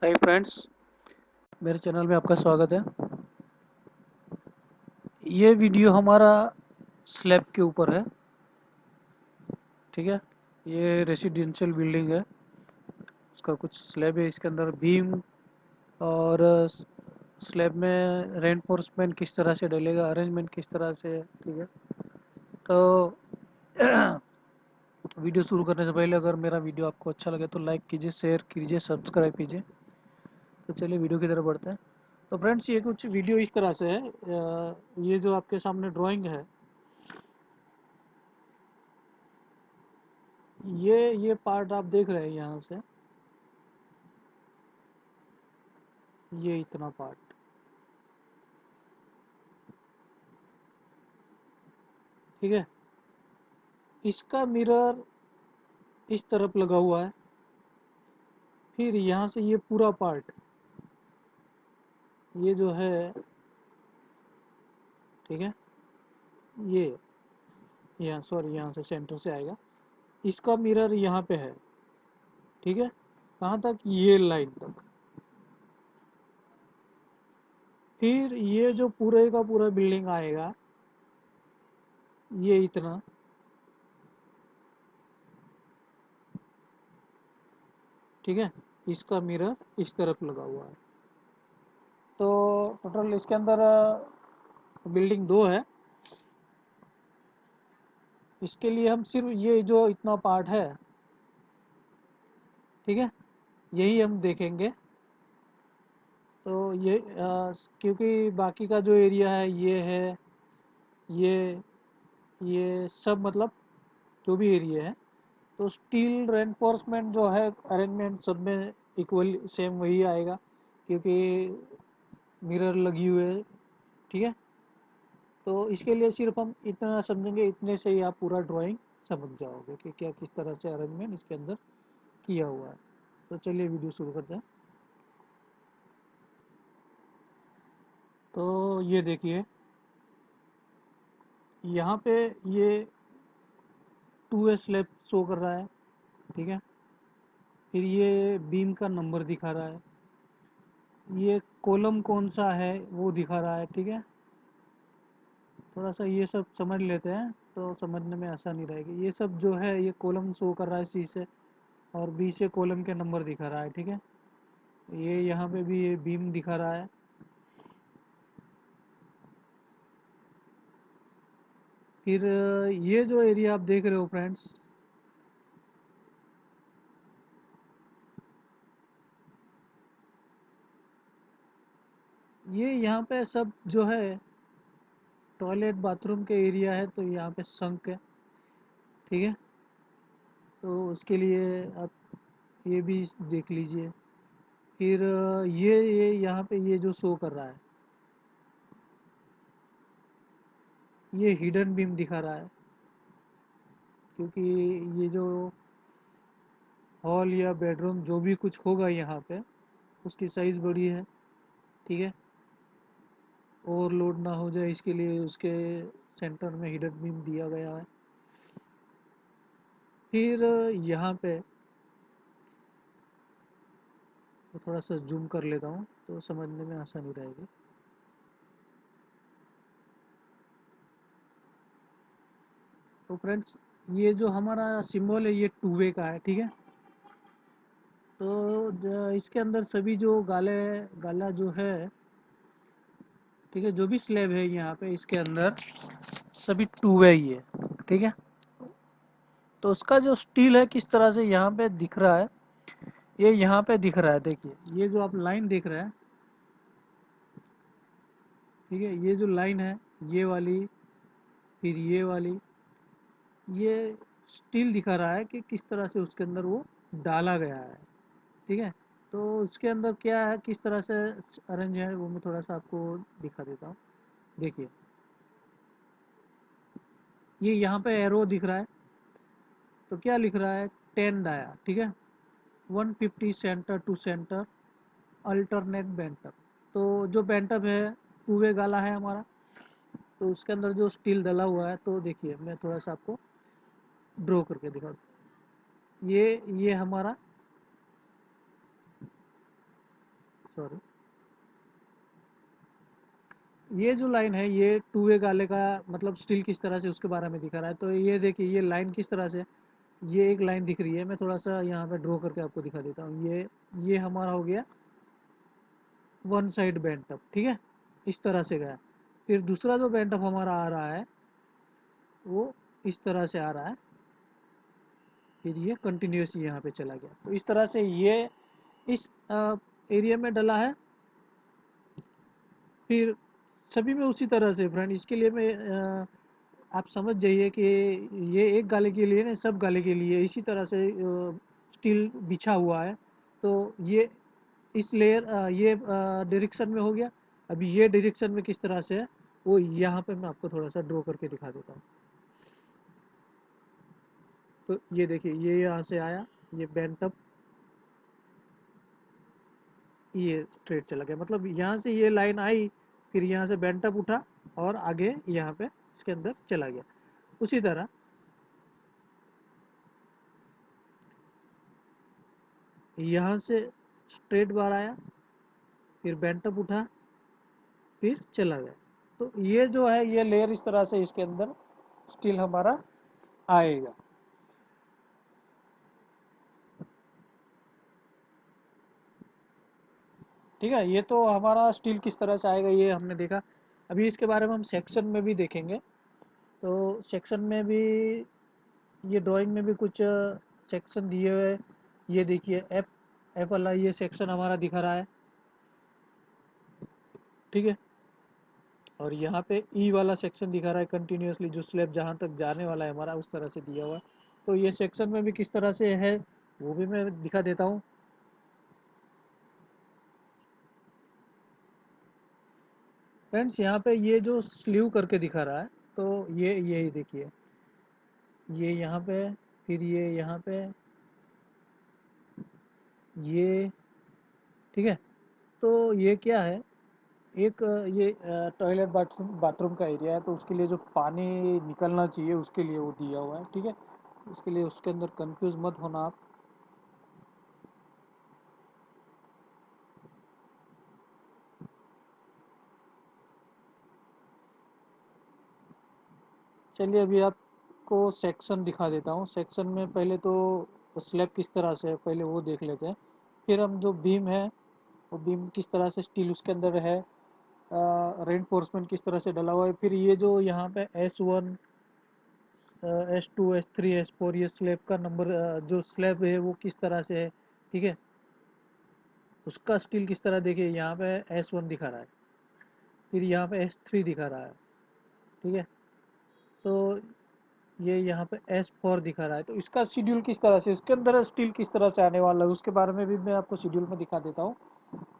Hi friends, मेरे channel में आपका स्वागत है। ये वीडियो हमारा स्लैब के ऊपर है। ठीक है, ये रेसिडेंशियल बिल्डिंग है। उसका कुछ स्लैब है, इसके अंदर बीम और स्लैब में रेनफोर्समेंट किस तरह से डलेगा, अरेंजमेंट किस तरह से है। ठीक है, तो वीडियो शुरू करने से पहले अगर मेरा वीडियो आपको अच्छा लगे तो लाइक कीजिए, शेयर कीजिए, सब्सक्राइब कीजिए। तो चलिए वीडियो की तरफ बढ़ते हैं। तो फ्रेंड्स, ये कुछ वीडियो इस तरह से है। ये जो आपके सामने ड्राइंग है, ये पार्ट आप देख रहे हैं यहाँ से, ये इतना पार्ट। ठीक है, इसका मिरर इस तरफ लगा हुआ है। फिर यहाँ से ये पूरा पार्ट, ये जो है, ठीक है, ये यहाँ सॉरी यहाँ से सेंटर से आएगा, इसका मिरर यहाँ पे है। ठीक है, कहाँ तक? ये लाइन तक। फिर ये जो पूरे का पूरा बिल्डिंग आएगा, ये इतना। ठीक है, इसका मिरर इस तरफ लगा हुआ है। तो टोटल इसके अंदर बिल्डिंग दो है। इसके लिए हम सिर्फ ये जो इतना पार्ट है, ठीक है, यही हम देखेंगे। तो ये क्योंकि बाकी का जो एरिया है, ये है, ये ये सब मतलब जो भी एरिया है, तो स्टील रेनफोर्समेंट जो है, अरेंजमेंट सब में इक्वल सेम वही आएगा, क्योंकि मिरर लगी हुई है। ठीक है, तो इसके लिए सिर्फ हम इतना समझेंगे, इतने से ही आप पूरा ड्राइंग समझ जाओगे कि क्या किस तरह से अरेंजमेंट इसके अंदर किया हुआ है। तो चलिए वीडियो शुरू करते हैं। तो ये देखिए, यहाँ पे ये 2 स्लैब शो कर रहा है। ठीक है, फिर ये बीम का नंबर दिखा रहा है, ये कॉलम कौन सा है वो दिखा रहा है। ठीक है, थोड़ा सा ये सब समझ लेते हैं तो समझने में आसानी रहेगी। ये सब जो है, ये कॉलम शो कर रहा है सी से, और बी से कॉलम के नंबर दिखा रहा है। ठीक है, ये यहाँ पे भी ये बीम दिखा रहा है। फिर ये जो एरिया आप देख रहे हो फ्रेंड्स, ये यहाँ पे सब जो है टॉयलेट बाथरूम के एरिया है, तो यहाँ पे संक है। ठीक है, तो उसके लिए आप ये भी देख लीजिए। फिर ये यहाँ पे ये जो शो कर रहा है, ये हिडन बीम दिखा रहा है, क्योंकि ये जो हॉल या बेडरूम जो भी कुछ होगा यहाँ पे, उसकी साइज़ बड़ी है। ठीक है, ओवरलोड ना हो जाए इसके लिए उसके सेंटर में हिडन बीम दिया गया है। फिर यहाँ पे तो थोड़ा सा जूम कर लेता हूँ तो समझने में आसानी रहेगी। तो फ्रेंड्स, ये जो हमारा सिंबल है, ये 2 वे का है। ठीक है, तो इसके अंदर सभी जो गाला जो है, ठीक है, जो भी स्लैब है यहाँ पे इसके अंदर सभी 2 वे ही है। ठीक है, तो उसका जो स्टील है किस तरह से यहाँ पे दिख रहा है, ये यहाँ पे दिख रहा है। देखिए, ये जो आप लाइन देख रहे हैं, ठीक है, ये जो लाइन है, ये वाली, फिर ये वाली, ये स्टील दिखा रहा है कि किस तरह से उसके अंदर वो डाला गया है। ठीक है, तो उसके अंदर क्या है, किस तरह से अरेंज है, वो मैं थोड़ा सा आपको दिखा देता हूँ। देखिए, ये यहाँ पे एरो दिख रहा है, तो क्या लिख रहा है? 10 डाया। ठीक है, 150 centre to centre alternate bent up. तो जो बेंटअप है, 2 वे गाला है हमारा, तो उसके अंदर जो स्टील डला हुआ है, तो देखिए मैं थोड़ा सा आपको ड्रॉ करके दिखाता हूँ। ये हमारा सॉरी, ये जो लाइन है ये टू वे गाले का मतलब स्टील किस तरह से उसके बारे में दिखा रहा है। तो ये देखिए ये लाइन किस तरह से, ये एक लाइन दिख रही है, मैं थोड़ा सा यहाँ पे ड्रॉ करके आपको दिखा देता हूँ। ये हमारा हो गया वन साइड बैंड अप, ठीक है, इस तरह से गया। फिर दूसरा जो बैंड अप हमारा आ रहा है वो इस तरह से आ रहा है, फिर ये कंटिन्यूस यहाँ पे चला गया। तो इस तरह से ये इस एरिया में डला है। फिर सभी में उसी तरह से फ्रेंड, इसके लिए मैं आप समझ जाइए कि ये एक गाले के लिए नहीं, सब गाले के लिए इसी तरह से स्टील बिछा हुआ है। तो ये इस लेयर ये डायरेक्शन में हो गया। अभी ये डायरेक्शन में किस तरह से है वो यहाँ पे मैं आपको थोड़ा सा ड्रॉ करके दिखा देता हूँ। तो ये देखिए ये यहाँ से आया, ये बेंट अप, ये स्ट्रेट चला गया, मतलब यहाँ से ये लाइन आई, फिर यहाँ से बेंट अप उठा और आगे यहाँ पे इसके अंदर चला गया। उसी तरह यहाँ से स्ट्रेट बार आया, फिर बेंट अप उठा, फिर चला गया। तो ये जो है ये लेयर इस तरह से इसके अंदर स्टील हमारा आएगा। ठीक है, ये तो हमारा स्टील किस तरह से आएगा ये हमने देखा। अभी इसके बारे में हम सेक्शन में भी देखेंगे। तो सेक्शन में भी ये ड्राइंग में भी कुछ सेक्शन दिए हुए। ये देखिए एफ एफ वाला ये सेक्शन हमारा दिखा रहा है, ठीक है। और यहाँ पे ई वाला सेक्शन दिखा रहा है कंटिन्यूसली, जो स्लैब जहाँ तक जाने वाला है हमारा उस तरह से दिया हुआ है। तो ये सेक्शन में भी किस तरह से है वो भी मैं दिखा देता हूँ। फ्रेंड्स यहाँ पे ये जो स्लीव करके दिखा रहा है, तो ये देखिए ये यहाँ पे, फिर ये यहाँ पे, ये, ठीक है। तो ये क्या है, एक ये टॉयलेट बाथरूम बाथरूम का एरिया है, तो उसके लिए जो पानी निकलना चाहिए उसके लिए वो दिया हुआ है, ठीक है। इसके लिए उसके अंदर कंफ्यूज मत होना आप। चलिए अभी आपको सेक्शन दिखा देता हूँ। सेक्शन में पहले तो स्लैब किस तरह से है पहले वो देख लेते हैं, फिर हम जो बीम है वो बीम किस तरह से स्टील उसके अंदर है, रेनफोर्समेंट किस तरह से डला हुआ है, फिर ये जो यहाँ पे S1 S2 S3 S4 ये स्लैब का नंबर, जो स्लैब है वो किस तरह से है, ठीक है। उसका स्टील किस तरह, देखिए यहाँ पे S1 दिखा रहा है, फिर यहाँ पे S3 दिखा रहा है, ठीक है। तो ये यहाँ पे S4 दिखा रहा है। तो इसका शेड्यूल किस तरह से, उसके अंदर स्टील किस तरह से आने वाला है उसके बारे में भी मैं आपको शेड्यूल में दिखा देता हूँ।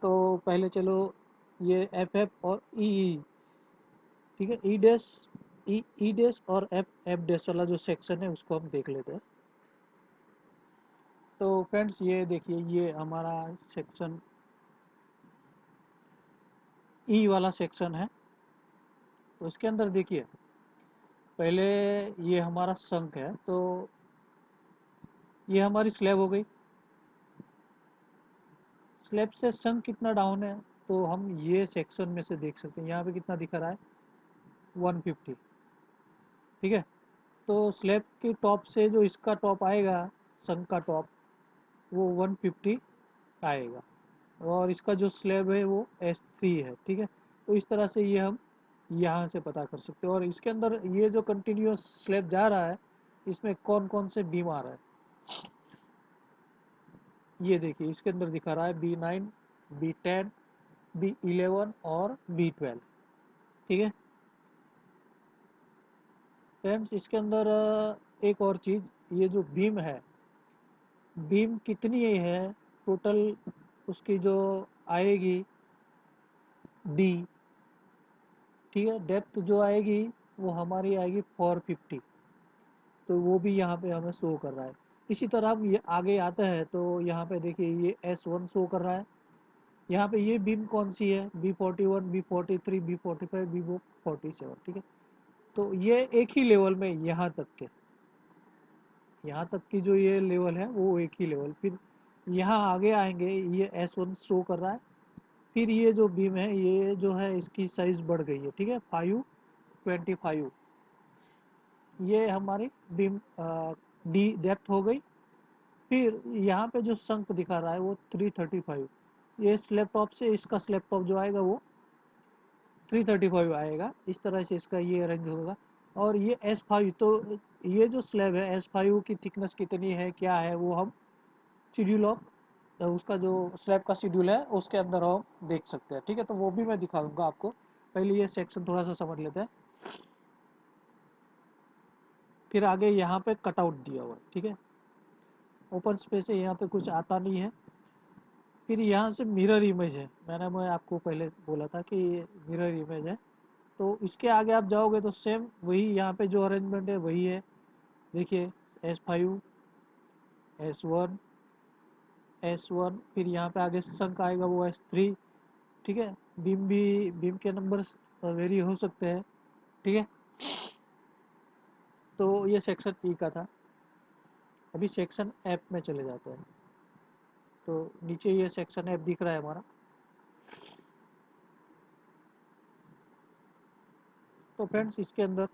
तो पहले चलो ये FF और EE, ठीक है, ई डैश ई डैश और एफ डैश वाला जो सेक्शन है उसको हम देख लेते हैं। तो फ्रेंड्स ये देखिए ये हमारा सेक्शन ई वाला सेक्शन है। तो इसके अंदर देखिए पहले ये हमारा संक है, तो ये हमारी स्लैब हो गई। स्लैब से संक कितना डाउन है तो हम ये सेक्शन में से देख सकते हैं, यहाँ पे कितना दिखा रहा है 150, ठीक है। तो स्लैब के टॉप से जो इसका टॉप आएगा, संक का टॉप, वो 150 आएगा। और इसका जो स्लैब है वो S3 है, ठीक है। तो इस तरह से ये हम यहाँ से पता कर सकते हैं। और इसके अंदर ये जो कंटिन्यूस स्लैब जा रहा है इसमें कौन कौन से बीम आ रहा है ये देखिए इसके अंदर दिखा रहा है B9 B10 B11 और B12, ठीक है। फ्रेंड्स इसके अंदर एक और चीज़, ये जो बीम है, बीम कितनी है टोटल, उसकी जो आएगी डी, ठीक है, डेप्थ जो आएगी वो हमारी आएगी 450। तो वो भी यहाँ पे हमें शो कर रहा है। इसी तरह हम ये आगे आते हैं तो यहाँ पे देखिए ये S1 शो कर रहा है। यहाँ पे ये बीम कौन सी है, B41 B43 B45 B47, ठीक है। तो ये एक ही लेवल में यहाँ तक के, यहाँ तक की जो ये लेवल है वो एक ही लेवल। फिर यहाँ आगे आएंगे ये S1 शो कर रहा है, फिर ये जो बीम है ये जो है इसकी साइज बढ़ गई है, ठीक है, 525, ये हमारी बीम डी डेप्थ हो गई। फिर यहाँ पे जो संक दिखा रहा है वो 335, ये स्लैब टॉप से इसका स्लैब टॉप जो आएगा वो 335 आएगा। इस तरह से इसका ये अरेंज होगा। और ये S5, तो ये जो स्लैब है S5 की थिकनेस कितनी है क्या है वो हम शेड्यूल ऑफ उसका जो स्लैब का शेड्यूल है उसके अंदर हम देख सकते हैं, ठीक है। तो वो भी मैं दिखाऊंगा आपको, पहले ये सेक्शन थोड़ा सा समझ लेते हैं। फिर आगे यहाँ पे कटआउट दिया हुआ है, ठीक है, ओपन स्पेस है, यहाँ पे कुछ आता नहीं है। फिर यहाँ से मिरर इमेज है, मैं आपको पहले बोला था कि मिरर इमेज है। तो इसके आगे आप जाओगे तो सेम वही यहाँ पे जो अरेंजमेंट है वही है। देखिए S5, S1, फिर यहाँ पे आगे संक आएगा वो S3, ठीक है। बीम के नंबर वेरी हो सकते हैं, ठीक है। तो ये सेक्शन ई का था। अभी सेक्शन एफ में चले जाते हैं। तो नीचे ये सेक्शन एफ दिख रहा है हमारा। तो फ्रेंड्स इसके अंदर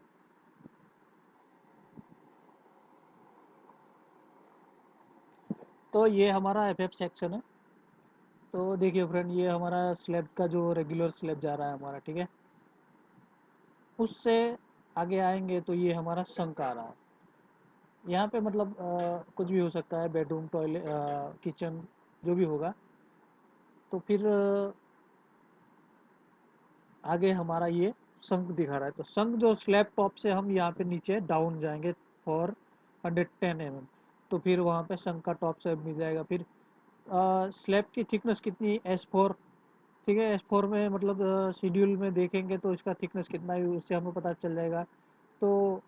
तो ये हमारा एफ सेक्शन है। तो देखिए फ्रेंड, ये हमारा स्लैब का जो रेगुलर स्लैब जा रहा है हमारा, ठीक है। उससे आगे आएंगे तो ये हमारा संक आ रहा है। यहाँ पे मतलब कुछ भी हो सकता है, बेडरूम, टॉयलेट, किचन, जो भी होगा। तो फिर आगे हमारा ये संक दिखा रहा है। तो संक जो स्लैब टॉप से हम यहाँ पे नीचे डाउन जाएंगे फॉर 110 mm, तो फिर वहाँ पे संक का टॉप से मिल जाएगा। फिर स्लैब की थिकनेस कितनी, S4, ठीक है। S4 में मतलब शेड्यूल में देखेंगे तो इसका थिकनेस कितना है उससे हमें पता चल जाएगा। तो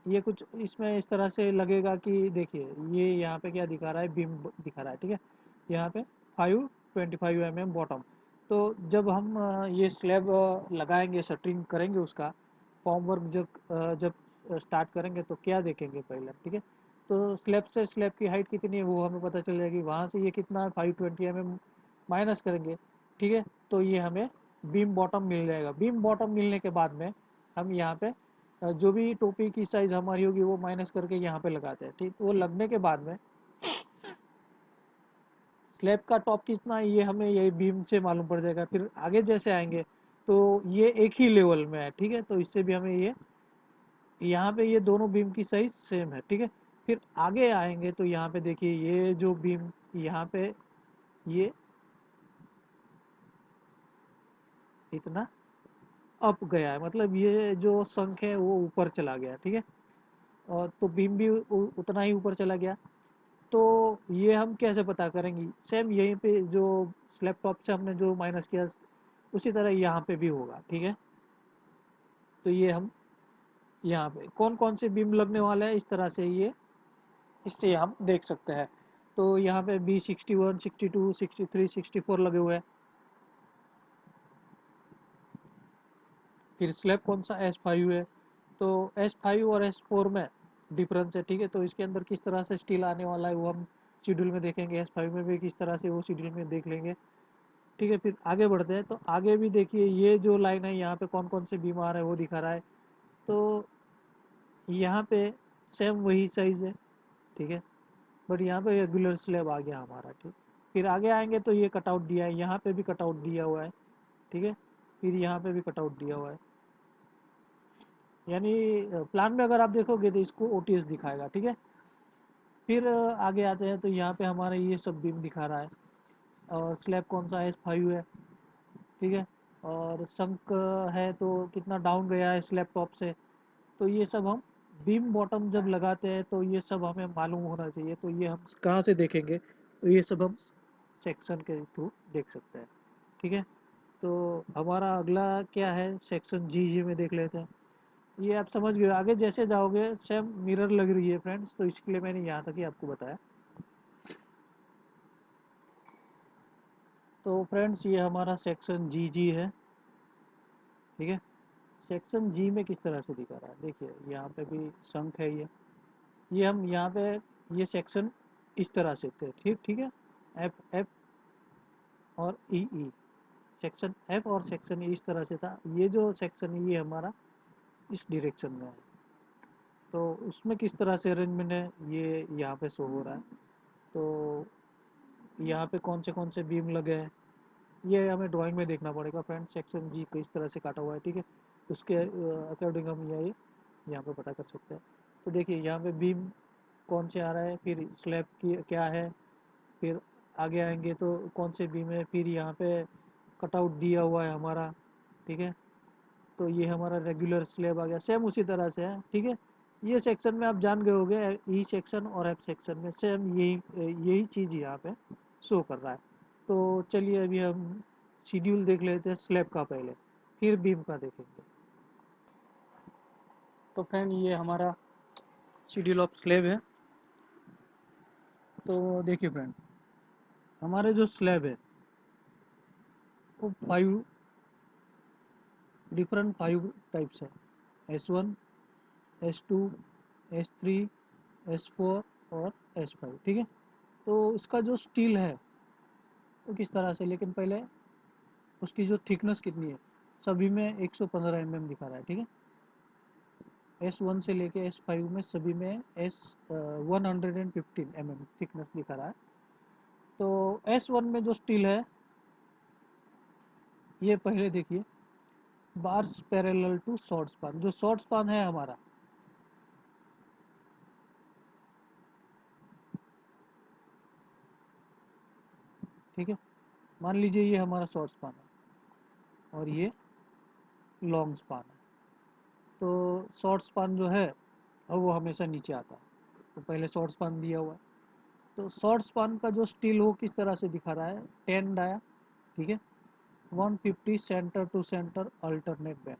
ये कुछ इसमें इस तरह से लगेगा कि देखिए ये यहाँ पे क्या दिखा रहा है, बीम दिखा रहा है, ठीक है। यहाँ पे 525 mm बॉटम। तो जब हम ये स्लैब लगाएंगे, शटरिंग करेंगे, उसका फॉर्म वर्क जब स्टार्ट करेंगे तो क्या देखेंगे पहले, ठीक है। तो स्लैब से स्लैब की हाइट कितनी है वो हमें पता चल जाएगी। वहाँ से ये कितना है 520 mm माइनस करेंगे, ठीक है। तो ये हमें बीम बॉटम मिल जाएगा। बीम बॉटम मिलने के बाद में हम यहाँ पे जो भी टोपी की साइज हमारी होगी वो माइनस करके यहाँ पे लगाते हैं, ठीक। वो लगने के बाद में स्लैब का टॉप कितना है ये हमें ये बीम से मालूम पड़ जाएगा। फिर आगे जैसे आएंगे तो ये एक ही लेवल में है, ठीक है। तो इससे भी हमें ये यहाँ पे ये दोनों बीम की साइज सेम है, ठीक है। फिर आगे आएंगे तो यहाँ पे देखिए ये जो बीम यहाँ पे ये इतना अप गया है, मतलब ये जो संख है वो ऊपर चला गया, ठीक है। और तो बीम भी उतना ही ऊपर चला गया। तो ये हम कैसे पता करेंगे, सेम यहीं पे जो स्लैब टॉप से हमने जो माइनस किया उसी तरह यहाँ पे भी होगा, ठीक है। तो ये हम यहाँ पे कौन कौन से बीम लगने वाले हैं इस तरह से ये इससे हम देख सकते हैं। तो यहाँ पे B61, 62, 63, 64 लगे हुए हैं। फिर स्लैब कौन सा S5 है। तो S5 और S4 में डिफरेंस है, ठीक है। तो इसके अंदर किस तरह से स्टील आने वाला है वो हम शेड्यूल में देखेंगे। S5 में भी किस तरह से वो शेड्यूल में देख लेंगे, ठीक है। फिर आगे बढ़ते हैं तो आगे भी देखिए ये जो लाइन है यहाँ पे कौन कौन से बीम आ रहे हैं वो दिखा रहा है। तो यहाँ पे सेम वही साइज है, ठीक है। बट यहाँ पे रेगुलर स्लैब आ गया हमारा, ठीक। फिर आगे आएंगे तो ये कटआउट दिया है, यहाँ पे भी कटआउट दिया हुआ है, ठीक है। फिर यहाँ पे भी कटआउट दिया हुआ है। यानी प्लान में अगर आप देखोगे तो इसको OTS दिखाएगा, ठीक है। फिर आगे आते हैं तो यहाँ पे हमारा ये सब बीम दिखा रहा है। और स्लैब कौन सा S5 है, ठीक है। और संक है तो कितना डाउन गया है स्लैब टॉप से। तो ये सब हम बीम बॉटम जब लगाते हैं तो ये सब हमें मालूम होना चाहिए। तो ये हम कहाँ से देखेंगे, तो ये सब हम सेक्शन के थ्रू देख सकते हैं, ठीक है। तो हमारा अगला क्या है, सेक्शन जी में देख लेते हैं। ये आप समझ गए, आगे जैसे जाओगे सेम मिरर लग रही है फ्रेंड्स, तो इसके लिए मैंने यहाँ तक ही आपको बताया। तो फ्रेंड्स ये हमारा सेक्शन जी है, ठीक है। सेक्शन जी में किस तरह से दिखा रहा है, देखिए यहाँ पे भी संख है ये हम यहाँ पे ये सेक्शन इस तरह से थे, ठीक ठीक है। एफ एफ और ई सेक्शन एफ और सेक्शन ई इस तरह से था। ये जो सेक्शन है ये हमारा इस डायरेक्शन में है। तो उसमें किस तरह से अरेंजमेंट है ये यहाँ पे शो हो रहा है। तो यहाँ पे कौन से बीम लगे हैं ये हमें ड्राइंग में देखना पड़ेगा फ्रेंड्स। सेक्शन जी किस तरह से काटा हुआ है, ठीक है। उसके अकॉर्डिंग हम ये यहाँ पे पता कर सकते हैं। तो देखिए यहाँ पे बीम कौन से आ रहा है, फिर स्लैब की क्या है, फिर आगे आएंगे तो कौन से बीम है, फिर यहाँ पे कटआउट दिया हुआ है हमारा, ठीक है। तो ये हमारा रेगुलर स्लैब आ गया, सेम उसी तरह से है, ठीक है। ये सेक्शन में आप जान गए होंगे, ई सेक्शन और एफ सेक्शन में सेम यही यही चीज़ यहाँ पे शो कर रहा है। तो चलिए अभी हम शेड्यूल देख लेते हैं स्लैब का पहले, फिर बीम का देखेंगे। तो फ्रेंड ये हमारा शेड्यूल ऑफ स्लैब है। तो देखिए फ्रेंड, हमारे जो स्लैब है वो 5 टाइप्स है। S1, S2, S3, S4 और S5, ठीक है। तो उसका जो स्टील है वो किस तरह से, लेकिन पहले उसकी जो थिकनेस कितनी है, सभी में 115 mm दिखा रहा है, ठीक है। S1 से लेके S5 में सभी में 115 mm थिकनेस दिखा रहा है। तो S1 में जो स्टील है ये पहले देखिए, bars parallel to short span, जो शॉर्ट स्पान है हमारा, ठीक है। मान लीजिए ये हमारा शॉर्ट स्पान है और ये लॉन्ग स्पान है। तो शॉर्ट स्पान जो है और वो हमेशा नीचे आता है, तो पहले शॉर्ट स्पान दिया हुआ है। तो शॉर्ट स्पान का जो स्टील हो किस तरह से दिखा रहा है, 10 डाया, ठीक है। 150 centre to centre alternate bend.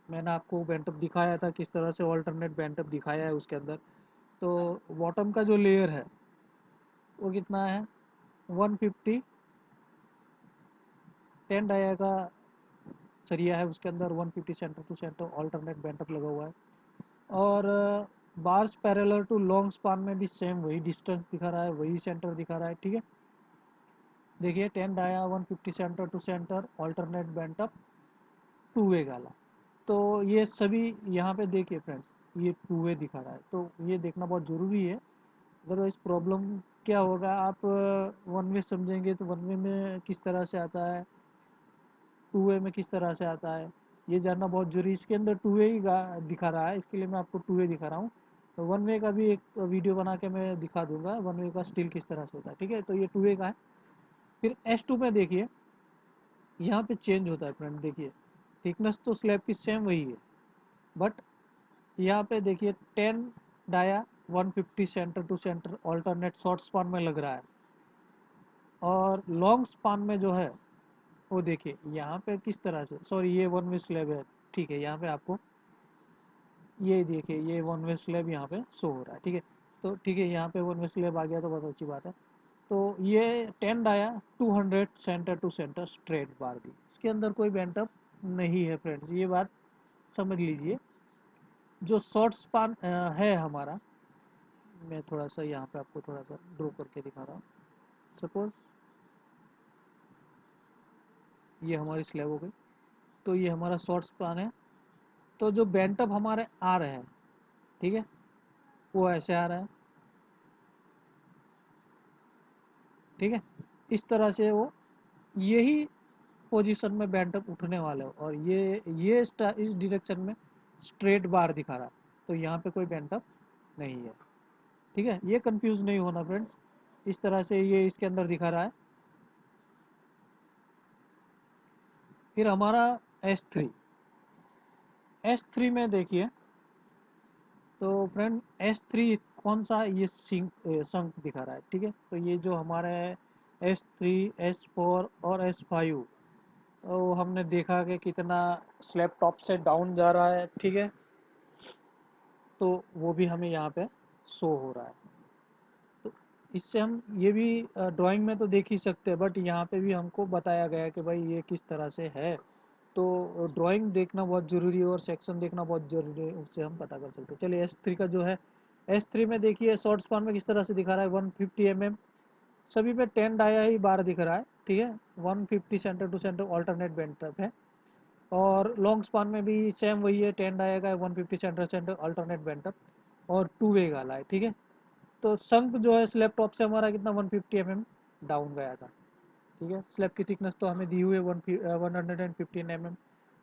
मैंने आपको बैंटअप दिखाया था किस तरह से अल्टरनेट बैंटअप दिखाया है उसके अंदर। तो बॉटम का जो लेयर है वो कितना है, 150 10 डाया का सरिया है, उसके अंदर 150 centre to centre alternate bent up लगा हुआ है। और bars parallel to long span में भी सेम वही डिस्टेंस दिखा रहा है, वही सेंटर दिखा रहा है, ठीक है। देखिए 10 dia 150 centre to centre alternate bent up 2 way गाला। तो ये सभी यहाँ पे देखिए फ्रेंड्स, ये 2 वे दिखा रहा है, तो ये देखना बहुत ज़रूरी है। अदरवाइज प्रॉब्लम क्या होगा, आप 1 वे समझेंगे तो 1 वे में किस तरह से आता है, 2 वे में किस तरह से आता है, ये जानना बहुत जरूरी। इसके अंदर 2 वे ही दिखा रहा है, इसके लिए मैं आपको 2 वे दिखा रहा हूँ। तो 1 वे का भी एक वीडियो बना के मैं दिखा दूंगा, 1 वे का स्टील किस तरह से होता है, ठीक है। तो ये 2 वे का है। फिर S2 में देखिए, यहाँ पे चेंज होता है फ्रेंड। देखिए थिकनेस तो स्लैब की सेम वही है, बट यहाँ पे देखिए 10 dia 150 centre to centre alternate short span में लग रहा है। और लॉन्ग स्पान में जो है वो देखिए यहाँ पे किस तरह से, सॉरी ये 1 वे स्लैब है, ठीक है। यहाँ पे आपको ये देखिए ये 1 वे स्लैब यहाँ पे शो हो रहा है, ठीक है। तो ठीक है, यहाँ पे 1 वे स्लैब आ गया तो बहुत अच्छी बात है। तो ये 10 dia 200 centre to centre straight bar दी, इसके अंदर कोई बेंटअप नहीं है फ्रेंड्स, ये बात समझ लीजिए। जो शॉर्ट स्पान है हमारा, मैं थोड़ा सा यहाँ पे आपको थोड़ा सा ड्रॉ करके दिखा रहा हूँ। सपोज ये हमारी स्लैब हो गई, तो ये हमारा शॉर्ट स्पान है। तो जो बेंटअप हमारे आ रहे हैं, ठीक है, वो ऐसे आ रहा है, ठीक है। इस तरह से वो यही पोजीशन में बेंटअप उठने वाले हो, और ये इस डायरेक्शन में स्ट्रेट बार दिखा रहा है, तो यहाँ पे कोई बेंटअप नहीं है, ठीक है। ये कंफ्यूज नहीं होना फ्रेंड्स, इस तरह से ये इसके अंदर दिखा रहा है। फिर हमारा S3 में देखिए, तो फ्रेंड S3 कौन सा, ये संक दिखा रहा है, ठीक है। तो ये जो हमारा है S3, S4 और S5, तो हमने देखा कि कितना स्लैब टॉप से डाउन जा रहा है, ठीक है। तो वो भी हमें यहाँ पे शो हो रहा है। तो इससे हम ये भी ड्राइंग में तो देख ही सकते हैं, बट यहाँ पे भी हमको बताया गया है कि भाई ये किस तरह से है। तो ड्राइंग देखना बहुत ज़रूरी है और सेक्शन देखना बहुत ज़रूरी है, उससे हम पता कर सकते हैं। चलिए S3 का जो है, S3 में देखिए शॉर्ट स्पान में किस तरह से दिखा रहा है, 150 mm, सभी पे 10 डाया ही बार दिख रहा है। ठीक है, 150 centre to centre alternate bent up है। और लॉन्ग स्पान में भी सेम वही है, टेंड आएगा 150 सेंटर सेंटर अल्टरनेट बेंटअप और टू वे गाला है। ठीक है, तो संक जो है स्लैब टॉप से हमारा कितना 150 डाउन गया था। ठीक है, स्लैब की थिकनेस तो हमें दी हुई है 115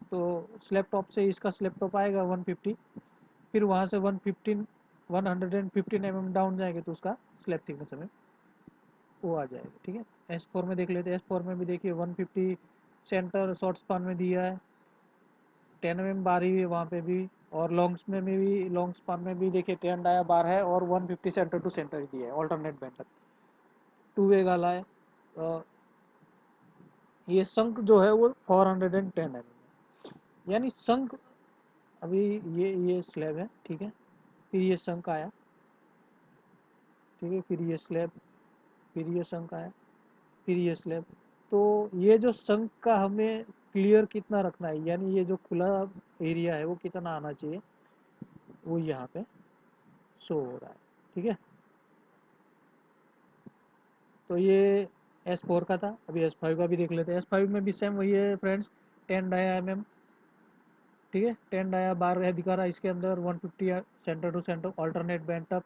तो स्लैब टॉप से इसका स्लैब टॉप आएगा 150, फिर वहाँ से 115 डाउन जाएंगे तो उसका स्लैब थिकनेस हमें वो आ जाएगा। ठीक है, S4 में देख लेते हैं। S4 में भी देखिए 150 सेंटर शॉर्ट स्पान में दिया है, 10 बार ही है वहाँ पे भी। और लॉन्ग्स में भी, लॉन्ग स्पान में भी देखिए 10 डाया बार है और 150 सेंटर टू सेंटर दिया है ऑल्टरनेट बेंटर, टू वे गाला है। ये संक जो है वो 410 है, यानी संक अभी ये स्लैब है। ठीक है, फिर ये संक आया। ठीक है, फिर ये स्लैब, फिर ये संक आया, फिर ये स्लैब। तो ये जो संक का हमें क्लियर कितना रखना है, यानी ये जो खुला एरिया है वो कितना आना चाहिए, वो यहाँ पे शो हो रहा है। ठीक है, तो ये S4 का था। अभी S5 का भी देख लेते हैं। S5 में भी सेम वही है फ्रेंड्स, 10 डाया ठीक है, 10 डाया बार है दिखा रहा है इसके अंदर, 150 centre to centre alternate bent up.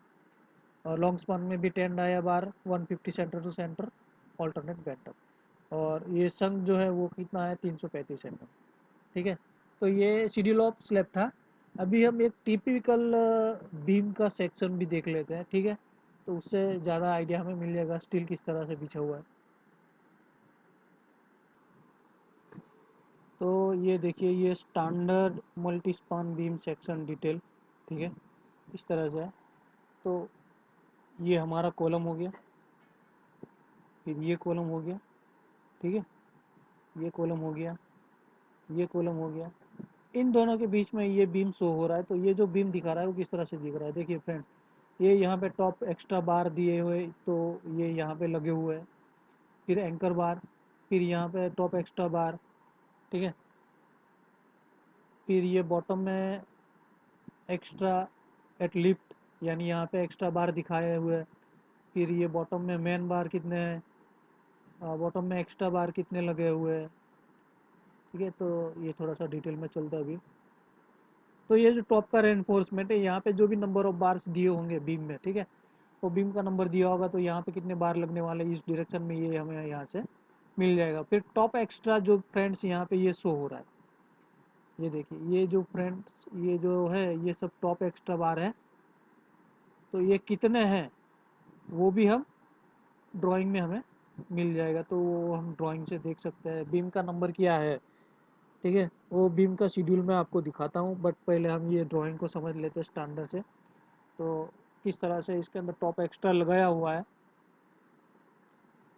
और लॉन्ग स्पान में भी 10 dia bar 150 centre to centre alternate bent up. और ये संग जो है वो कितना है 335 ठीक है, तो ये शेड्यूल ऑफ स्लैब था। अभी हम एक टिपिकल बीम का सेक्शन भी देख लेते हैं। ठीक है, तो उससे ज़्यादा आइडिया हमें मिल जाएगा स्टील किस तरह से बिछा हुआ है। तो ये देखिए, ये standard multi span beam section detail. ठीक है, इस तरह से है। तो ये हमारा कॉलम हो गया, फिर ये कॉलम हो गया। ठीक है, ये कॉलम हो गया, ये कॉलम हो गया। इन दोनों के बीच में ये बीम शो हो रहा है। तो ये जो बीम दिखा रहा है वो किस तरह से दिख रहा है, देखिए फ्रेंड्स, ये यहाँ पे टॉप एक्स्ट्रा बार दिए हुए, तो ये यहाँ पे लगे हुए हैं। फिर एंकर बार, फिर यहाँ पे टॉप एक्स्ट्रा बार। ठीक है, फिर ये बॉटम में एक्स्ट्रा एट लिफ्ट, यानी यहाँ पे एक्स्ट्रा बार दिखाए हुए हैं। फिर ये बॉटम में मेन बार कितने हैं, बॉटम में एक्स्ट्रा बार कितने लगे हुए हैं। ठीक है, तो ये थोड़ा सा डिटेल में चलता है अभी। तो ये जो टॉप का रेनफोर्समेंट है, यहाँ पे जो भी नंबर ऑफ बार्स दिए होंगे बीम में, ठीक है, वो बीम का नंबर दिया होगा तो यहाँ पे कितने बार लगने वाले इस डायरेक्शन में, ये हमें यहाँ से मिल जाएगा। फिर टॉप एक्स्ट्रा जो फ्रेंड्स यहाँ पे ये शो हो रहा है, ये देखिए, ये जो फ्रेंड्स ये जो है ये सब टॉप एक्स्ट्रा बार है। तो ये कितने हैं वो भी हम ड्राइंग में हमें मिल जाएगा, तो वो हम ड्राइंग से देख सकते हैं बीम का नंबर क्या है। ठीक है, वो बीम का शेड्यूल मैं आपको दिखाता हूँ, बट पहले हम ये ड्राइंग को समझ लेते हैं स्टैंडर्ड से। तो किस तरह से इसके अंदर टॉप एक्स्ट्रा लगाया हुआ है,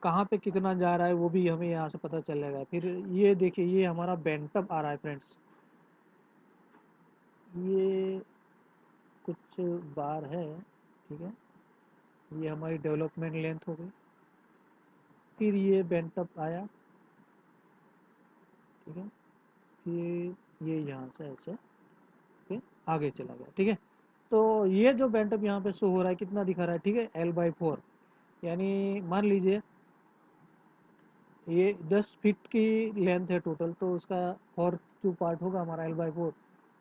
कहाँ पे कितना जा रहा है वो भी हमें यहाँ से पता चलेगा। फिर ये देखिए, ये हमारा बेंटअप आ रहा है फ्रेंड्स, ये कुछ बार है। ठीक है, ये हमारी डेवलपमेंट लेंथ हो गई। फिर ये बेंटअप आया। ठीक है, फिर ये यहाँ से ऐसे के आगे चला गया। ठीक है, तो ये जो बेंटअप यहाँ पे शो हो रहा है कितना दिखा रहा है, ठीक है, L/4, यानी मान लीजिए ये 10 फीट की लेंथ है टोटल, तो उसका और जो पार्ट होगा हमारा L/4,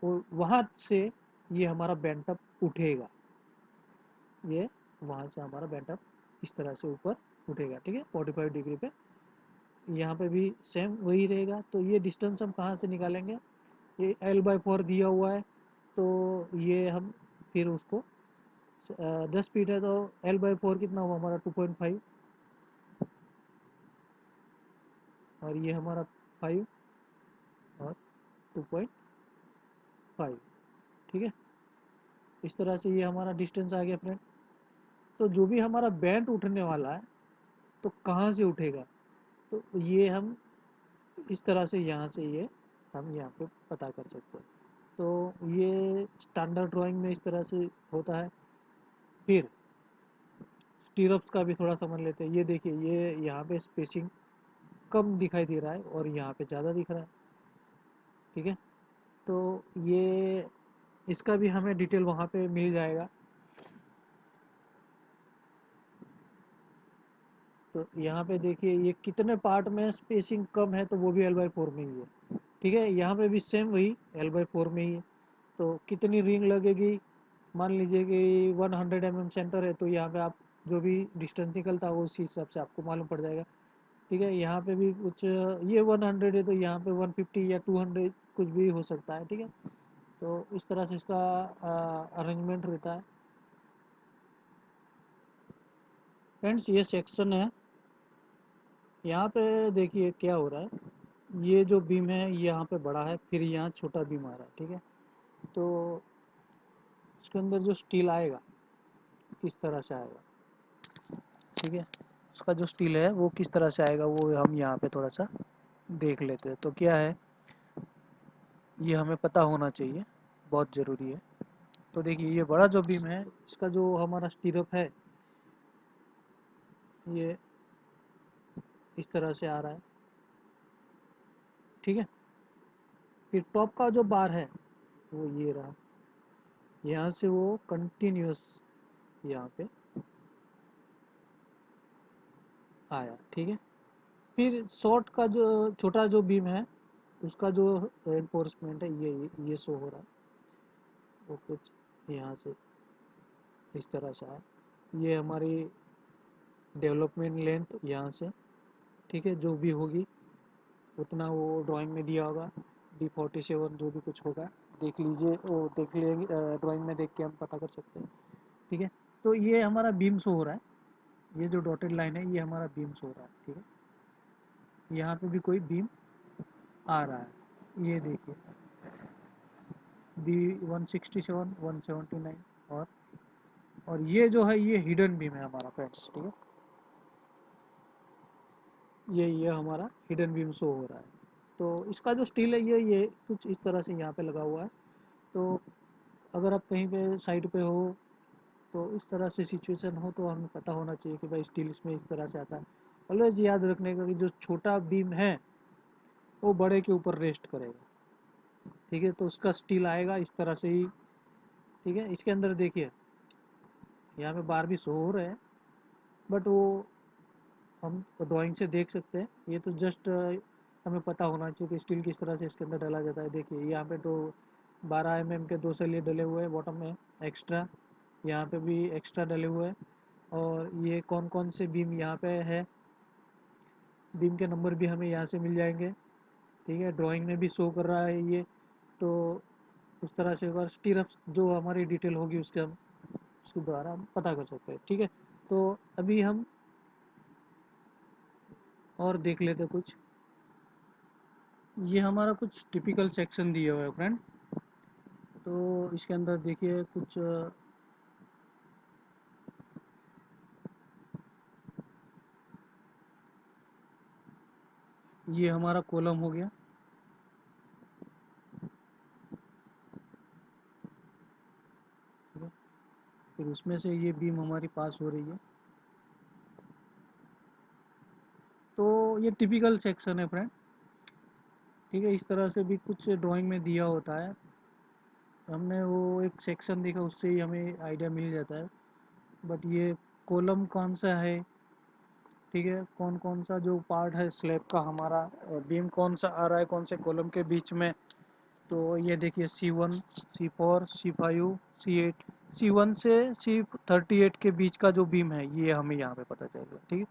वो वहाँ से ये हमारा बेंटअप उठेगा। ये वहाँ से हमारा बेंटअप इस तरह से ऊपर उठेगा। ठीक है, 45 डिग्री पे। यहाँ पे भी सेम वही रहेगा। तो ये डिस्टेंस हम कहाँ से निकालेंगे, ये L/4 दिया हुआ है, तो ये हम फिर उसको 10 फीट है तो L/4 कितना हुआ हमारा 2.5, और ये हमारा 5 और 2.5। ठीक है, इस तरह से ये हमारा डिस्टेंस आ गया फ्रेंड। तो जो भी हमारा बैंड उठने वाला है तो कहाँ से उठेगा, तो ये हम इस तरह से यहाँ से ये हम यहाँ पे पता कर सकते हैं। तो ये स्टैंडर्ड ड्राइंग में इस तरह से होता है। फिर स्टीरअप्स का भी थोड़ा समझ लेते हैं। ये देखिए, ये यहाँ पे स्पेसिंग कम दिखाई दे रहा है और यहाँ पे ज़्यादा दिख रहा है। ठीक है, तो ये इसका भी हमें डिटेल वहाँ पे मिल जाएगा। तो यहाँ पे देखिए ये कितने पार्ट में स्पेसिंग कम है, तो वो भी L/4 में ही है। ठीक है, यहाँ पे भी सेम वही L/4 में ही है। तो कितनी रिंग लगेगी, मान लीजिए कि 100 mm सेंटर है, तो यहाँ पे आप जो भी डिस्टेंस निकलता है उस हिसाब से आपको मालूम पड़ जाएगा। ठीक है, यहाँ पे भी कुछ ये 100 है, तो यहाँ पे 150 या 200 कुछ भी हो सकता है। ठीक है, तो इस तरह से इसका अरेंजमेंट रहता है। फ्रेंड्स ये सेक्शन है, यहाँ पे देखिए क्या हो रहा है। ये जो बीम है यहाँ पे बड़ा है, फिर यहाँ छोटा बीम आ रहा है। ठीक है, तो इसके अंदर जो स्टील आएगा किस तरह से आएगा, ठीक है, उसका जो स्टील है वो किस तरह से आएगा वो हम यहाँ पे थोड़ा सा देख लेते हैं। तो क्या है, ये हमें पता होना चाहिए, बहुत ज़रूरी है। तो देखिए ये बड़ा जो बीम है, इसका जो हमारा स्टीरअप है ये इस तरह से आ रहा है। ठीक है, फिर टॉप का जो बार है वो ये रहा, यहाँ से वो कंटिन्यूस यहाँ पे आया। ठीक है, फिर शॉर्ट का जो छोटा जो बीम है उसका जो रेनफोर्समेंट है ये शो हो रहा है, वो कुछ यहाँ से इस तरह से आया। ये हमारी डेवलपमेंट लेंथ यहाँ से, ठीक है, जो भी होगी उतना वो ड्राइंग में दिया होगा, D47 जो भी कुछ होगा देख लीजिए, वो देख लेंगे ड्राइंग में देख के हम पता कर सकते हैं। ठीक है, तो ये हमारा बीम शो हो रहा है, ये जो डॉटेड लाइन है ये हमारा बीम शो हो रहा है। ठीक है, यहाँ पे भी कोई बीम आ रहा है, ये देखिए B167 179, और ये जो है ये हिडन बीम है हमारा फ्रेंड्स। ठीक है, ये हमारा हिडन बीम शो हो रहा है। तो इसका जो स्टील है ये कुछ इस तरह से यहाँ पे लगा हुआ है। तो अगर आप कहीं पे साइड पे हो तो इस तरह से सिचुएशन हो तो हमें पता होना चाहिए कि भाई स्टील इसमें इस तरह से आता है। ऑलवेज याद रखने का कि जो छोटा बीम है वो बड़े के ऊपर रेस्ट करेगा। ठीक है, तो उसका स्टील आएगा इस तरह से ही। ठीक है, इसके अंदर देखिए यहाँ पे बार भी शो हो रहे हैं, बट वो हम ड्राइंग से देख सकते हैं। ये तो जस्ट हमें पता होना चाहिए कि स्टील किस तरह से इसके अंदर डाला जाता है। देखिए यहाँ पे तो 12 mm के 2 सलिए डले हुए हैं बॉटम में एक्स्ट्रा, यहाँ पे भी एक्स्ट्रा डले हुए हैं। और ये कौन कौन से बीम यहाँ पे है, बीम के नंबर भी हमें यहाँ से मिल जाएंगे। ठीक है, ड्राइंग में भी शो कर रहा है ये। तो उस तरह से अगर स्टीरअप जो हमारी डिटेल होगी उसके हम उसके द्वारा हम पता कर सकते हैं। ठीक है, तो अभी हम और देख लेते कुछ। ये हमारा कुछ टिपिकल सेक्शन दिया हुआ है फ्रेंड। तो इसके अंदर देखिए कुछ ये हमारा कॉलम हो गया। ठीक है, फिर उसमें से ये बीम हमारी पास हो रही है। तो ये टिपिकल सेक्शन है फ्रेंड। ठीक है, इस तरह से भी कुछ ड्राइंग में दिया होता है, हमने वो एक सेक्शन देखा उससे ही हमें आइडिया मिल जाता है। बट ये कॉलम कौन सा है, ठीक है, कौन कौन सा जो पार्ट है स्लैब का हमारा, बीम कौन सा आ रहा है कौन से कॉलम के बीच में। तो ये देखिए C1 C4 C5 C8, C1 से C38 के बीच का जो बीम है ये हमें यहाँ पे पता चलेगा। ठीक है,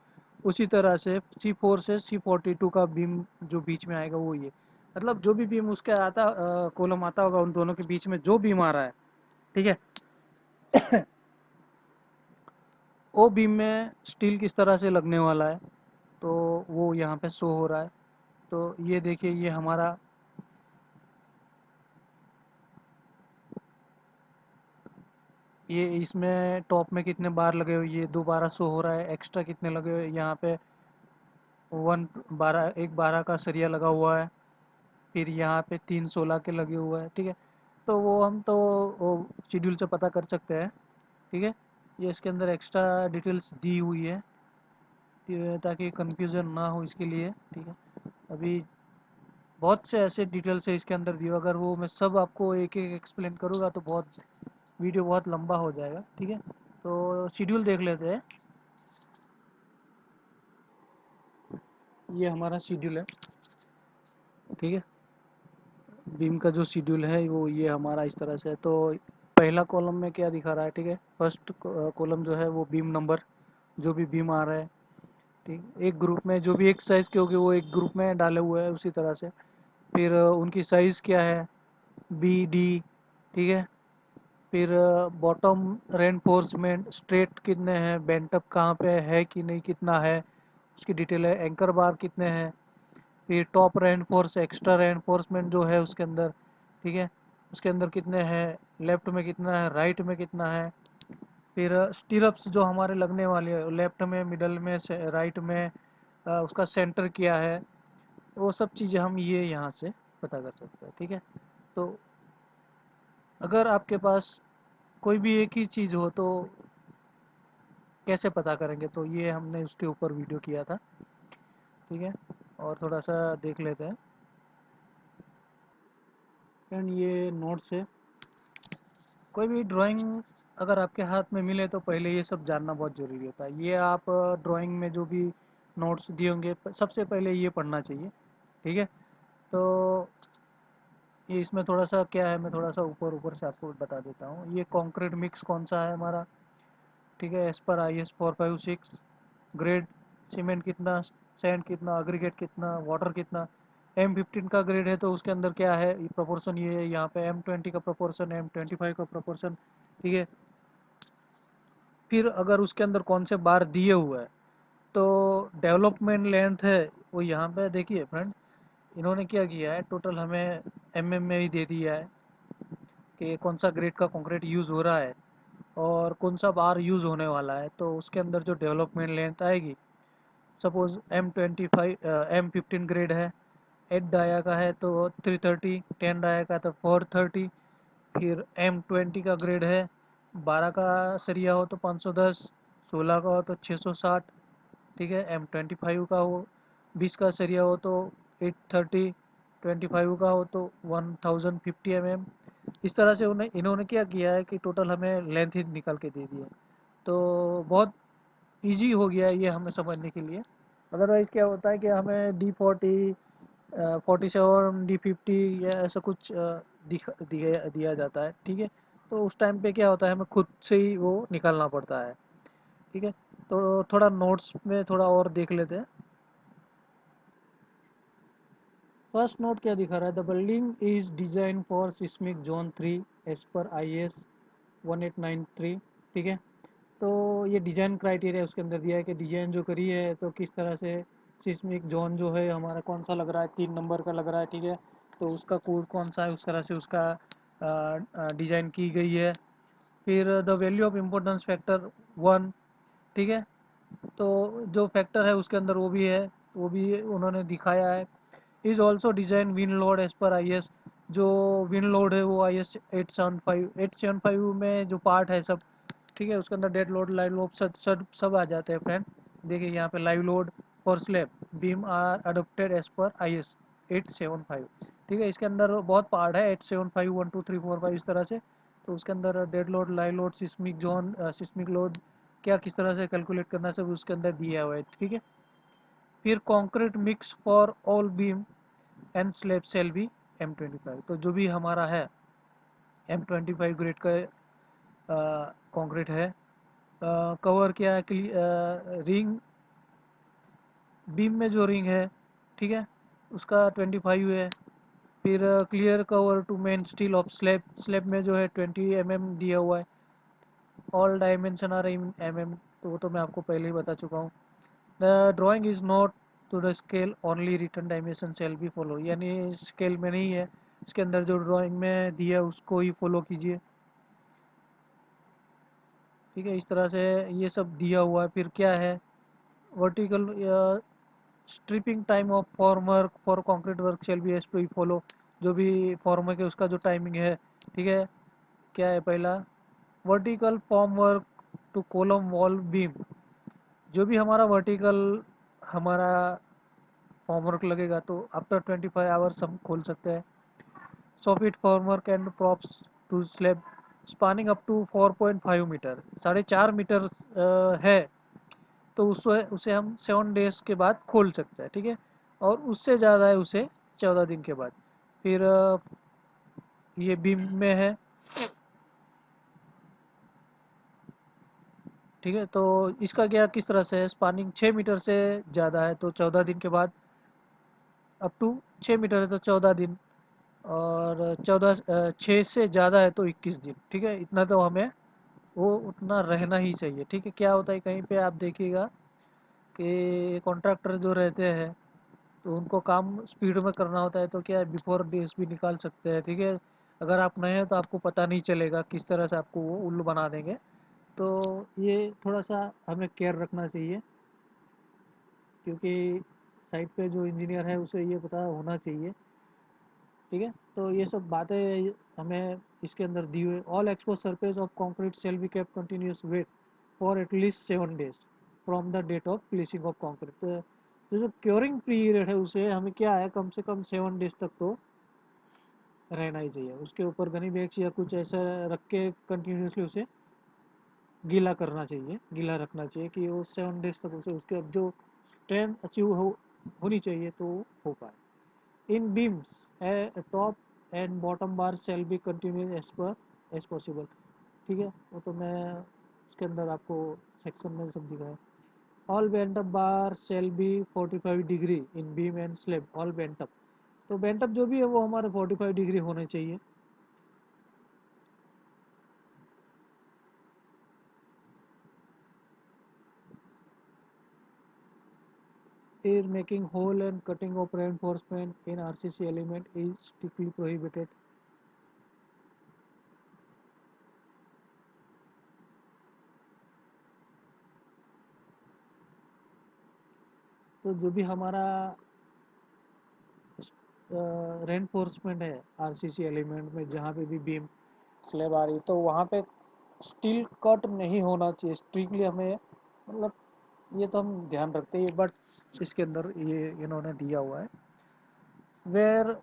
उसी तरह से C4 से C42 का बीम जो बीच में आएगा वो ये, मतलब जो भी बीम उसके आता कॉलम आता होगा उन दोनों के बीच में जो बीम आ रहा है। ठीक है, वो बीम में स्टील किस तरह से लगने वाला है तो वो यहाँ पे शो हो रहा है। तो ये देखिए ये हमारा ये इसमें टॉप में कितने बार लगे हुए ये दोबारा शो हो रहा है, एक्स्ट्रा कितने लगे हुए यहाँ पे 12 का सरिया लगा हुआ है, फिर यहाँ पे 3 16 के लगे हुए हैं। ठीक है, तो वो हम तो वो शेड्यूल से पता कर सकते हैं। ठीक है, ये इसके अंदर एक्स्ट्रा डिटेल्स दी हुई है ताकि कंफ्यूजन ना हो इसके लिए। ठीक है, अभी बहुत से ऐसे डिटेल्स है इसके अंदर दिए, अगर वो मैं सब आपको एक एक एक्सप्लेन करूँगा तो बहुत वीडियो बहुत लंबा हो जाएगा। ठीक है, तो शेड्यूल देख लेते हैं। ये हमारा शेड्यूल है, ठीक है। बीम का जो शेड्यूल है वो ये हमारा इस तरह से है। तो पहला कॉलम में क्या दिखा रहा है, ठीक है, फर्स्ट कॉलम जो है वो बीम नंबर, जो भी बीम आ रहा है, ठीक, एक ग्रुप में जो भी एक साइज़ के होगी वो एक ग्रुप में डाले हुए हैं उसी तरह से। फिर उनकी साइज़ क्या है, बी डी, ठीक है। फिर बॉटम रेनफोर्समेंट स्ट्रेट कितने हैं, बेंटअप कहाँ पे है कि नहीं, कितना है उसकी डिटेल है। एंकर बार कितने हैं। फिर टॉप रेनफोर्स एक्स्ट्रा रेनफोर्समेंट जो है उसके अंदर, ठीक है, उसके अंदर कितने हैं, लेफ्ट में कितना है, राइट में कितना है। फिर स्टीरप्स जो हमारे लगने वाले हैं, लेफ्ट में, मिडल में, राइट में, उसका सेंटर क्या है, वो सब चीज़ें हम ये यहाँ से पता कर सकते हैं, ठीक है। तो अगर आपके पास कोई भी एक ही चीज़ हो तो कैसे पता करेंगे, तो ये हमने उसके ऊपर वीडियो किया था, ठीक है। और थोड़ा सा देख लेते हैं फ्रेंड, ये नोट्स है। कोई भी ड्राइंग अगर आपके हाथ में मिले तो पहले ये सब जानना बहुत ज़रूरी होता है। ये आप ड्राइंग में जो भी नोट्स दिए होंगे सबसे पहले ये पढ़ना चाहिए, ठीक है। तो ये इसमें थोड़ा सा क्या है, मैं थोड़ा सा ऊपर ऊपर से आपको बता देता हूँ। ये कंक्रीट मिक्स कौन सा है हमारा, ठीक है, as per IS 456। Grade cement कितना, सैंड कितना, एग्रीगेट कितना, वाटर कितना। M15 का ग्रेड है तो उसके अंदर क्या है, प्रोपोर्शन ये है, यहाँ पे M20 का प्रोपोर्शन, M25 का प्रोपोर्शन, ठीक है। फिर अगर उसके अंदर कौन से बार दिए हुए हैं, तो डेवलपमेंट लेंथ है वो यहाँ पे देखिए फ्रेंड, इन्होंने क्या किया है, टोटल हमें में ही दे दिया है कि कौन सा ग्रेड का कंक्रीट यूज़ हो रहा है और कौन सा बार यूज़ होने वाला है। तो उसके अंदर जो डेवलपमेंट लेंथ आएगी, सपोज M15 ग्रेड है, 8 डाया का है तो 330, 10 डाया का तो 430। फिर M20 का ग्रेड है, 12 का सरिया हो तो 510, 16 का हो तो 660, ठीक है। M25 का हो, 20 का सरिया हो तो 830, 25 का हो तो 1050 इस तरह से उन्हें इन्होंने क्या किया है कि टोटल हमें लेंथ ही निकाल के दे दी है। तो बहुत इजी हो गया है ये हमें समझने के लिए। अदरवाइज़ क्या होता है कि हमें D40, 47, D50 या ऐसा कुछ दिया जाता है, ठीक है। तो उस टाइम पे क्या होता है, हमें खुद से ही वो निकालना पड़ता है, ठीक है। तो थोड़ा नोट्स में थोड़ा और देख लेते हैं। फर्स्ट नोट क्या दिखा रहा है, the building is design for seismic zone 3 as per IS 1893, ठीक है। तो ये डिज़ाइन क्राइटेरिया उसके अंदर दिया है कि डिज़ाइन जो करी है तो किस तरह से सिस्मिक जोन जो है हमारा कौन सा लग रहा है, 3 नंबर का लग रहा है, ठीक है। तो उसका कोड कौन सा है, उस तरह से उसका डिज़ाइन की गई है। फिर the value of importance factor 1, ठीक है। तो जो फैक्टर है उसके अंदर वो भी है, वो भी उन्होंने दिखाया है। Is also design wind load as per IS, जो विन लोड है वो IS 875 में जो पार्ट है सब, ठीक है, उसके अंदर डेड लोड, लाइव लोड सब आ जाते हैं फ्रेंड। देखिए यहाँ पे live load for slab beam are adopted as per IS 875, ठीक है। इसके अंदर बहुत पार्ट है, 875, 1 2 3 4 5 इस तरह से। तो उसके अंदर dead load, live load, seismic zone, seismic load क्या किस तरह से कैलकुलेट करना सब उसके अंदर दिया हुआ है, ठीक है। फिर concrete mix for all beam and slab shall be M25, तो जो भी हमारा है M25 ग्रेड का कंक्रीट है। कवर क्या है, रिंग, बीम में जो रिंग है, ठीक है, उसका 25 है। फिर clear cover to main steel of slab, slab में जो है 20 mm दिया हुआ है। All dimension are in mm, तो वो तो मैं आपको पहले ही बता चुका हूँ। The drawing is not to the scale, only written dimension shall be follow, यानी स्केल में नहीं है, इसके अंदर जो ड्राइंग में दिया उसको ही फॉलो कीजिए, ठीक है। इस तरह से ये सब दिया हुआ है। फिर क्या है, vertical stripping time of form work for concrete work shall be S P follow, जो भी फॉर्म वर्क है उसका जो टाइमिंग है, ठीक है। क्या है पहला, vertical form work to column wall beam, जो भी हमारा वर्टिकल हमारा फॉर्म वर्क लगेगा तो आफ्टर 25 आवर्स हम खोल सकते हैं। Soffit form work and props to slab spanning up to 4.5 meter, 4.5 meter है, तो उसे हम 7 डेज के बाद खोल सकते हैं, ठीक है। और उससे ज़्यादा है उसे 14 दिन के बाद। फिर ये बीम में है, ठीक है। तो इसका क्या किस तरह से है, स्पानिंग 6 मीटर से ज़्यादा है तो 14 दिन के बाद, अप टू 6 मीटर है तो 14 दिन, और 6 से ज़्यादा है तो 21 दिन, ठीक है। इतना तो हमें वो उतना रहना ही चाहिए, ठीक है। क्या होता है कहीं पे आप देखिएगा कि कॉन्ट्रैक्टर जो रहते हैं तो उनको काम स्पीड में करना होता है, तो क्या है बिफोर डेज भी निकाल सकते हैं, ठीक है। अगर आप नए हैं तो आपको पता नहीं चलेगा किस तरह से आपको वो उल्लू बना देंगे। तो ये थोड़ा सा हमें केयर रखना चाहिए, क्योंकि साइट पे जो इंजीनियर है उसे ये पता होना चाहिए, ठीक है। तो ये सब बातें हमें इसके अंदर दी हुई। All exposed surface of concrete shall be kept continuous wet for at least 7 days from the date of placing of concrete. तो जो क्योरिंग पीरियड है उसे हमें क्या है, कम से कम 7 डेज तक तो रहना ही चाहिए। उसके ऊपर गनी बैग्स या कुछ ऐसा रख के कंटिन्यूसली उसे गीला करना चाहिए, गीला रखना चाहिए कि वो 7 डेज तक उसे उसके जो स्ट्रेंथ अचीव होनी चाहिए तो हो पाए। इन beams top and bottom bar shall be continuous as per as possible, ठीक है। वो तो मैं उसके अंदर आपको सेक्शन में सब दिखाया। All bent up bar shall be 45 degree in beam and slab, all bent up. तो बेंट अप जो भी है वो हमारे 45 डिग्री होने चाहिए। फिर making hole and cutting of reinforcement in RCC element is strictly prohibited. तो जो भी हमारा रेनफोर्समेंट है आरसीसी एलिमेंट में, जहाँ पे भी बीम स्लैब आ रही है तो वहाँ पे स्टील कट नहीं होना चाहिए स्ट्रिक्टली हमें, मतलब ये तो हम ध्यान रखते हैं, बट इसके अंदर ये इन्होंने दिया हुआ है। Where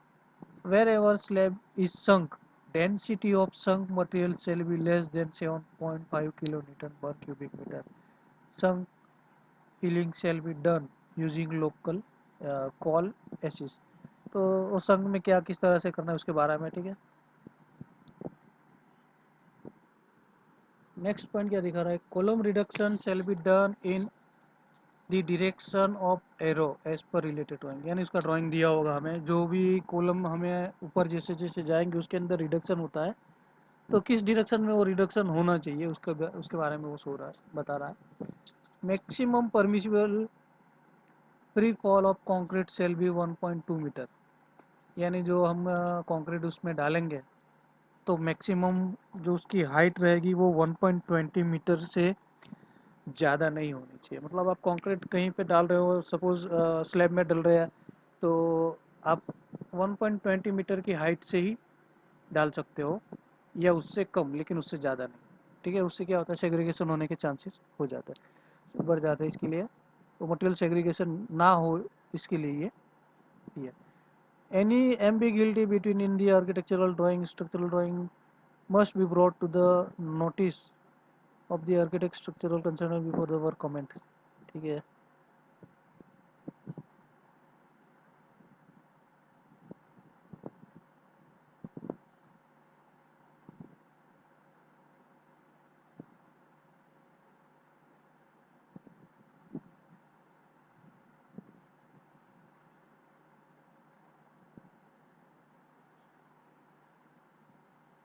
wherever slab is sunk, density of sunk material shall be less than 7.5 kilo newton per cubic metre. Sunk filling shall be done using local coal ashes. तो वो संघ में क्या किस तरह से करना है उसके बारे में, ठीक है। नेक्स्ट पॉइंट क्या दिखा रहा है, column reduction shall be done in the direction of arrow as per related drawing. यानी उसका ड्राइंग दिया होगा हमें, जो भी कॉलम हमें ऊपर जैसे जैसे जाएंगे उसके अंदर रिडक्शन होता है, तो किस डायरेक्शन में वो रिडक्शन होना चाहिए उसके बारे में वो सो रहा है, बता रहा है। Maximum permissible free fall of concrete shall be 1.2 metre. यानी जो हम कंक्रीट उसमें डालेंगे तो मैक्सिमम जो उसकी हाइट रहेगी वो 1.20 मीटर से ज़्यादा नहीं होनी चाहिए। मतलब आप कंक्रीट कहीं पे डाल रहे हो, सपोज स्लैब में डल रहे हैं, तो आप 1.20 मीटर की हाइट से ही डाल सकते हो या उससे कम, लेकिन उससे ज़्यादा नहीं, ठीक है। उससे क्या होता है, सेग्रीगेशन होने के चांसेस हो जाते हैं, बढ़ जाते हैं। इसके लिए तो मटेरियल सेग्रीगेशन ना हो इसके लिए ये any ambiguity between in the architectural drawing structural drawing must be brought to the notice of the architect structural concern before the work comment, ठीक है।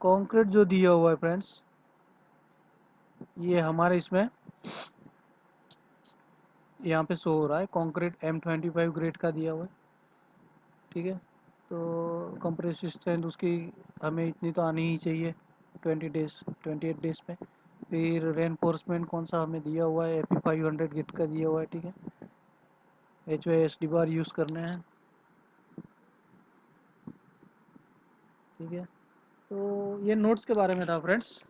कंक्रीट जो दिया हुआ है फ्रेंड्स, ये हमारे इसमें यहाँ पे शो हो रहा है, कंक्रीट M25 ग्रेड का दिया हुआ है, ठीक है। तो कंप्रेसिव स्ट्रेंथ उसकी हमें इतनी तो आनी ही चाहिए 20 डेज 28 डेज में। फिर रेनफोर्समेंट कौन सा हमें दिया हुआ है, AP500 ग्रेड का दिया हुआ है, ठीक है। HYSD बार यूज़ करने हैं, ठीक है। तो ये नोट्स के बारे में था फ्रेंड्स।